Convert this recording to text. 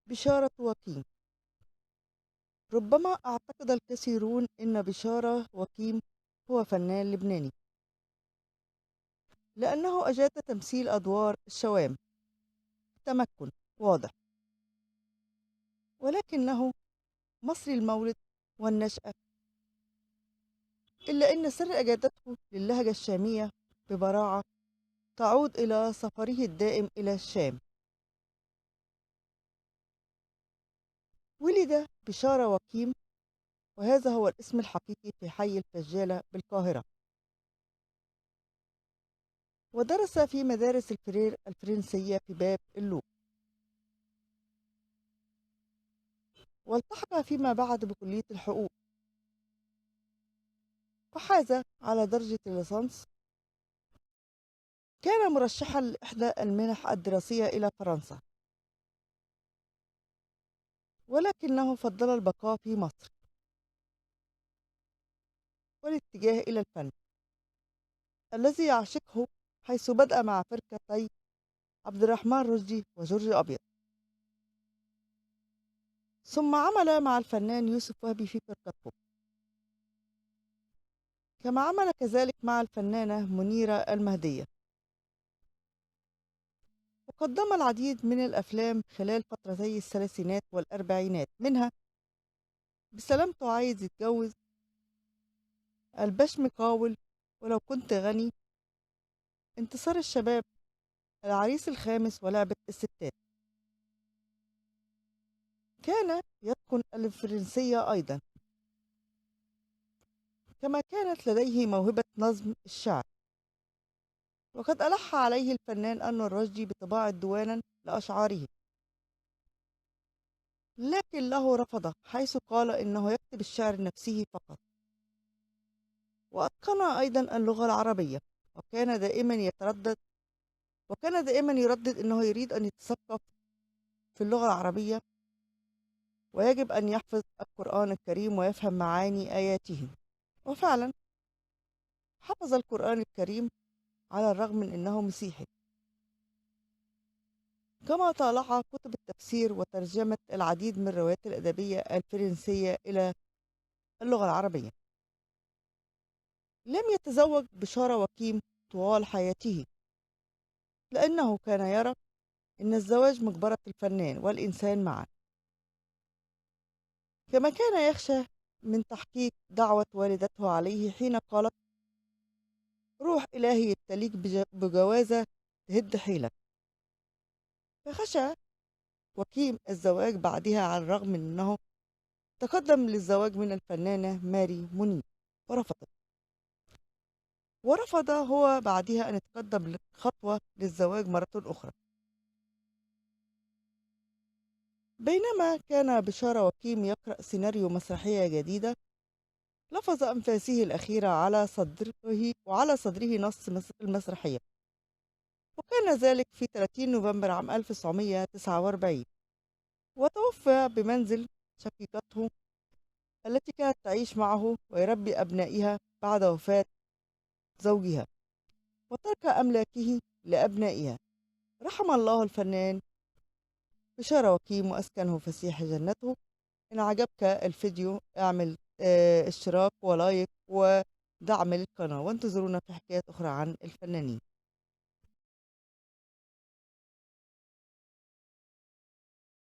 بشارة وكيم. ربما اعتقد الكثيرون أن بشارة وكيم هو فنان لبناني لأنه أجاد تمثيل أدوار الشوام بتمكن واضح، ولكنه مصري المولد والنشأة، إلا أن سر إجادته للهجة الشامية ببراعة تعود إلى سفره الدائم إلى الشام. ولد بشارة وكيم، وهذا هو الاسم الحقيقي، في حي الفجالة بالقاهرة، ودرس في مدارس الفرير الفرنسية في باب اللوق، والتحق فيما بعد بكلية الحقوق، وحاز على درجة الليسانس. كان مرشحا لإحدى المنح الدراسية إلى فرنسا، ولكنه فضل البقاء في مصر والاتجاه إلى الفن الذي يعشقه، حيث بدأ مع فرقتي عبد الرحمن رشدي وجورج أبيض، ثم عمل مع الفنان يوسف وهبي في فرقته، كما عمل كذلك مع الفنانة منيرة المهدية، وقدم العديد من الأفلام خلال فترتي الثلاثينات والأربعينات، منها بسلامته عايز يتجوز، الباش مقاول، ولو كنت غني، انتصار الشباب، العريس الخامس، ولعبة الستات. كان يتقن الفرنسية أيضا، كما كانت لديه موهبة نظم الشعر، وقد ألح عليه الفنان أنور رشدي بطباعة دوانا لأشعاره، لكنه رفض، حيث قال إنه يكتب الشعر لنفسه فقط. وأتقن أيضا اللغة العربية، وكان دائما يردد أنه يريد أن يتثقف في اللغة العربية، ويجب أن يحفظ القرآن الكريم ويفهم معاني آياته. وفعلا حفظ القرآن الكريم على الرغم من أنه مسيحي، كما طالع كتب التفسير وترجمة العديد من الروايات الأدبية الفرنسية إلى اللغة العربية. لم يتزوج بشارة وكيم طوال حياته، لأنه كان يرى أن الزواج مقبرة الفنان والإنسان معا، كما كان يخشى من تحقيق دعوة والدته عليه حين قالت: روح إلهي يبتليك بجوازة تهد حيلك. فخشى وكيم الزواج بعدها، على الرغم من أنه تقدم للزواج من الفنانة ماري منيب ورفض هو بعدها أن يتقدم خطوة للزواج مرة أخرى. بينما كان بشارة وكيم يقرأ سيناريو مسرحية جديدة، لفظ أنفاسه الأخيرة وعلى صدره نص المسرحية، وكان ذلك في 30 نوفمبر عام 1949. وتوفى بمنزل شقيقته التي كانت تعيش معه ويربي أبنائها بعد وفاة زوجها، وترك أملاكه لأبنائها. رحم الله الفنان بشارة وكيم وأسكنه فسيح جنته. إن عجبك الفيديو اعمل اشتراك ولايك ودعم للقناة، وانتظرونا في حكايات أخرى عن الفنانين.